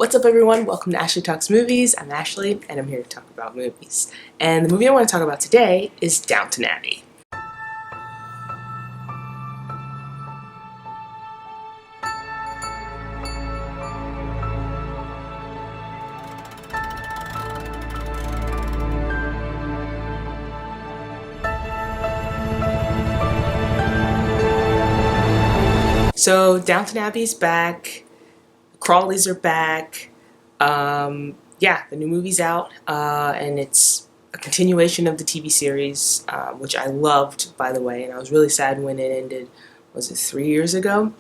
What's up everyone? Welcome to Ashley Talks Movies. I'm Ashley and I'm here to talk about movies. And the movie I want to talk about today is Downton Abbey. So Downton Abbey's back. Crawleys are back. Yeah, the new movie's out, and it's a continuation of the TV series, which I loved, by the way, and I was really sad when it ended. Was it 3 years ago?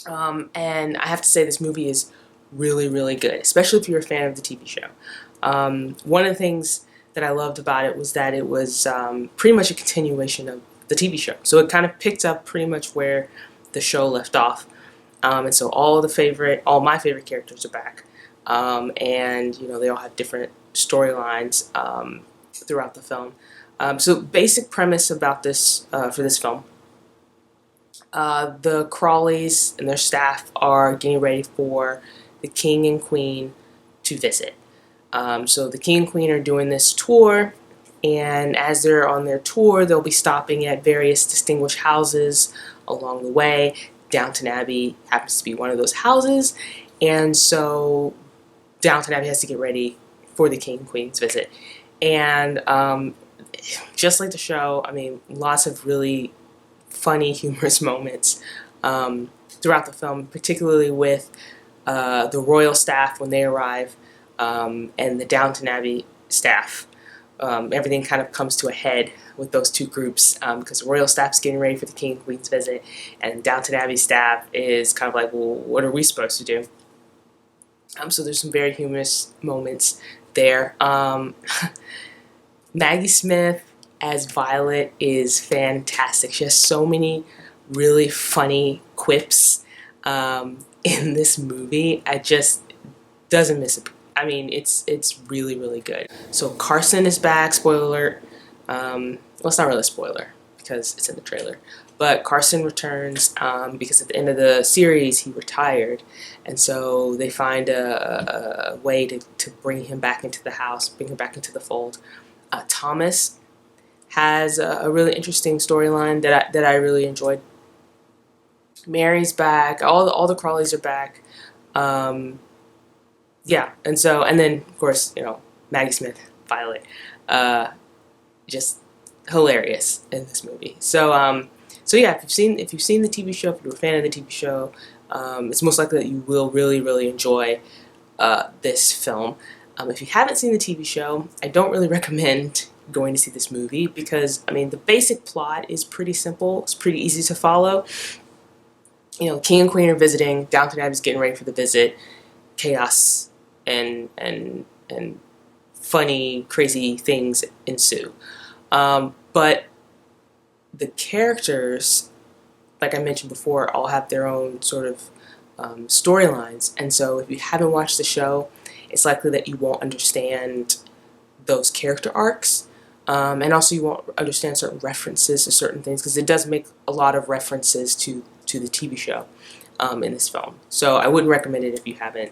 And I have to say this movie is really, really good, especially if you're a fan of the TV show. One of the things that I loved about it was that it was pretty much a continuation of the TV show. So it kind of picked up pretty much where the show left off. And so all my favorite characters are back, and you know they all have different storylines throughout the film. So basic premise about this for this film: the Crawleys and their staff are getting ready for the King and Queen to visit. So the King and Queen are doing this tour, and as they're on their tour, they'll be stopping at various distinguished houses along the way. Downton Abbey happens to be one of those houses, and so Downton Abbey has to get ready for the King and Queen's visit. And just like the show, I mean, lots of really funny, humorous moments throughout the film, particularly with the royal staff when they arrive, and the Downton Abbey staff. Everything kind of comes to a head with those two groups because the royal staff's getting ready for the King and Queen's visit, and Downton Abbey staff is kind of like, well, what are we supposed to do? So there's some very humorous moments there. Maggie Smith as Violet is fantastic. She has so many really funny quips in this movie. I just doesn't miss it. I mean, it's really, really good. So Carson is back, spoiler alert. Well, it's not really a spoiler because it's in the trailer. But Carson returns because at the end of the series he retired. And so they find a way to bring him back into the house, bring him back into the fold. Thomas has a really interesting storyline that I really enjoyed. Mary's back. All the Crawleys are back. Yeah, and then of course, you know, Maggie Smith, Violet, just hilarious in this movie. So yeah, if you've seen the TV show, if you're a fan of the TV show, it's most likely that you will really, really enjoy this film. If you haven't seen the TV show, I don't really recommend going to see this movie because, I mean, the basic plot is pretty simple. It's pretty easy to follow. You know, King and Queen are visiting. Downton Abbey's getting ready for the visit. Chaos and funny, crazy things ensue. But the characters, like I mentioned before, all have their own sort of storylines. And so if you haven't watched the show, it's likely that you won't understand those character arcs. And also you won't understand certain references to certain things because it does make a lot of references to the TV show in this film. So I wouldn't recommend it if you haven't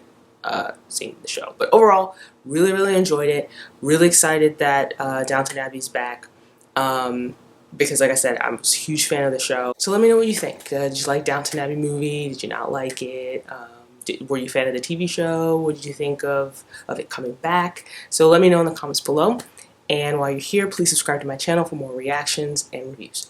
seen the show. But overall, really, really enjoyed it. Really excited that Downton Abbey's back. Because like I said, I'm a huge fan of the show. So let me know what you think. Did you like Downton Abbey movie? Did you not like it? Were you a fan of the TV show? What did you think of it coming back? So let me know in the comments below. And while you're here, please subscribe to my channel for more reactions and reviews.